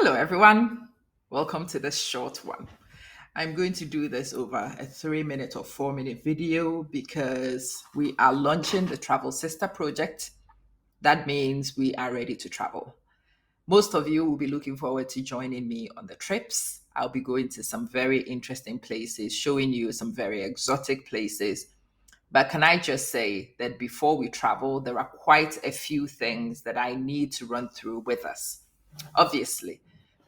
Hello, everyone. Welcome to this short one. I'm going to do this over a 3 minute or 4 minute video because we are launching the Travel Sister project. That means we are ready to travel. Most of you will be looking forward to joining me on the trips. I'll be going to some very interesting places, showing you some very exotic places. But can I just say that before we travel, there are quite a few things that I need to run through with us. Obviously,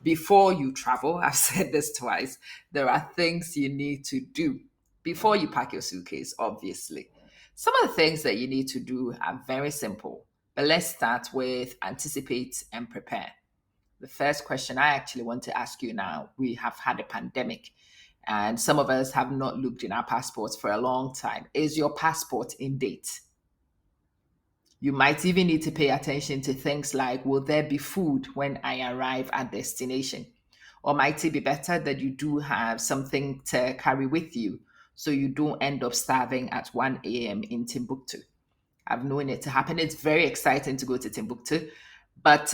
before you travel, I've said this twice, there are things you need to do before you pack your suitcase, obviously. Some of the things that you need to do are very simple, but let's start with anticipate and prepare. The first question I actually want to ask you now, we have had a pandemic and some of us have not looked in our passports for a long time. Is your passport in date? You might even need to pay attention to things like, will there be food when I arrive at destination? Or might it be better that you do have something to carry with you so you don't end up starving at 1 a.m. in Timbuktu? I've known it to happen. It's very exciting to go to Timbuktu, but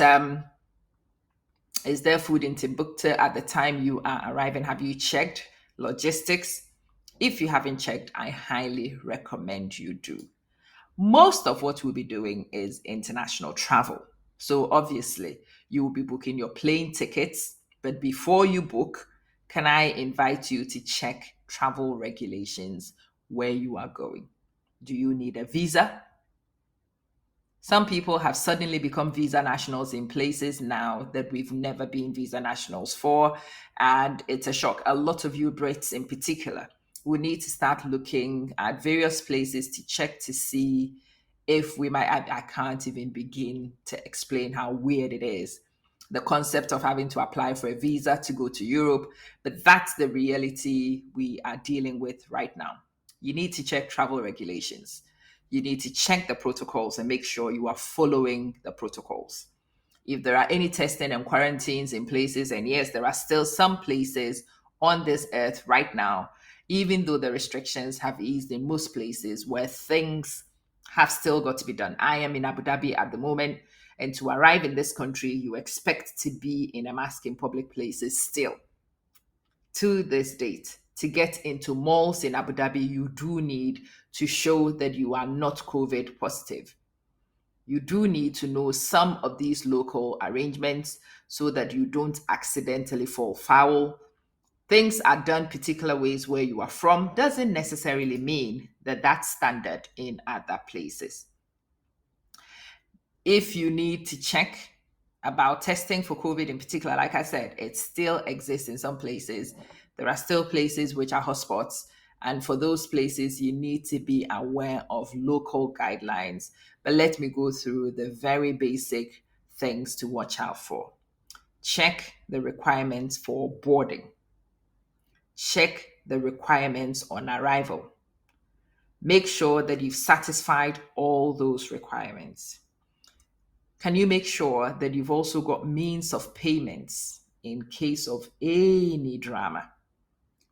is there food in Timbuktu at the time you are arriving? Have you checked logistics? If you haven't checked, I highly recommend you do. Most of what we'll be doing is international travel. So obviously, you will be booking your plane tickets. But before you book, can I invite you to check travel regulations where you are going? Do you need a visa? Some people have suddenly become visa nationals in places now that we've never been visa nationals for. And it's a shock. A lot of you Brits in particular will need to start looking at various places to check to see if we might. I can't even begin to explain how weird it is. The concept of having to apply for a visa to go to Europe, but that's the reality we are dealing with right now. You need to check travel regulations. You need to check the protocols and make sure you are following the protocols. If there are any testing and quarantines in places, and yes, there are still some places on this earth right now, even though the restrictions have eased in most places where things have still got to be done. I am in Abu Dhabi at the moment, and to arrive in this country, you expect to be in a mask in public places still to this date. To get into malls in Abu Dhabi, you do need to show that you are not COVID positive. You do need to know some of these local arrangements so that you don't accidentally fall foul. Things are done particular ways where you are from doesn't necessarily mean that that's standard in other places. If you need to check about testing for COVID in particular, like I said, it still exists in some places. There are still places which are hotspots. And for those places, you need to be aware of local guidelines. But let me go through the very basic things to watch out for. Check the requirements for boarding. Check the requirements on arrival. Make sure that you've satisfied all those requirements. Can you make sure that you've also got means of payments in case of any drama?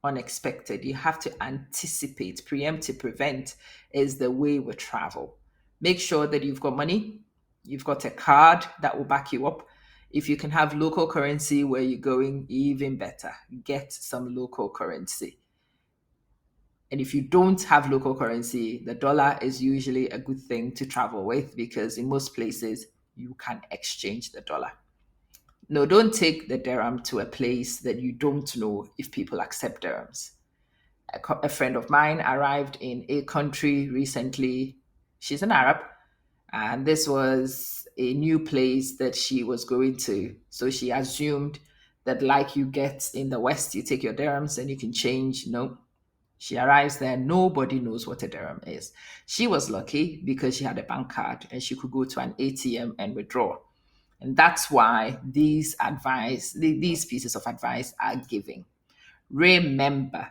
Unexpected. You have to anticipate. Preempt to prevent is the way we travel. Make sure that you've got money, you've got a card that will back you up. If you can have local currency where you're going, even better. Get some local currency. And if you don't have local currency, the dollar is usually a good thing to travel with because in most places you can exchange the dollar. No, don't take the dirham to a place that you don't know if people accept dirhams. A friend of mine arrived in a country recently. She's an Arab, and this was a new place that she was going to. So she assumed that, like you get in the West, you take your dirhams and you can change. No, she arrives there, nobody knows what a dirham is. She was lucky because she had a bank card and she could go to an ATM and withdraw. And that's why these pieces of advice are given. Remember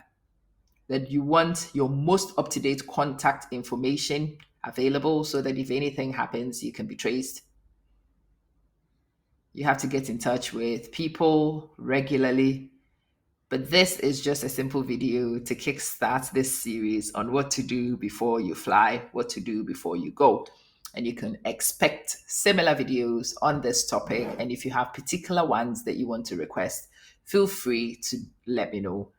that you want your most up-to-date contact information available so that if anything happens, you can be traced. You have to get in touch with people regularly. But this is just a simple video to kickstart this series on what to do before you fly, what to do before you go. and you can expect similar videos on this topic. And if you have particular ones that you want to request, feel free to let me know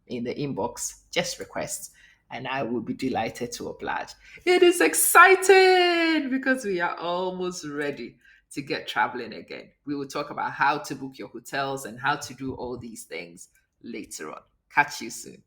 in the inbox. Just request, and I will be delighted to oblige. It is exciting because we are almost ready to get traveling again. We will talk about how to book your hotels and how to do all these things later on. Catch you soon.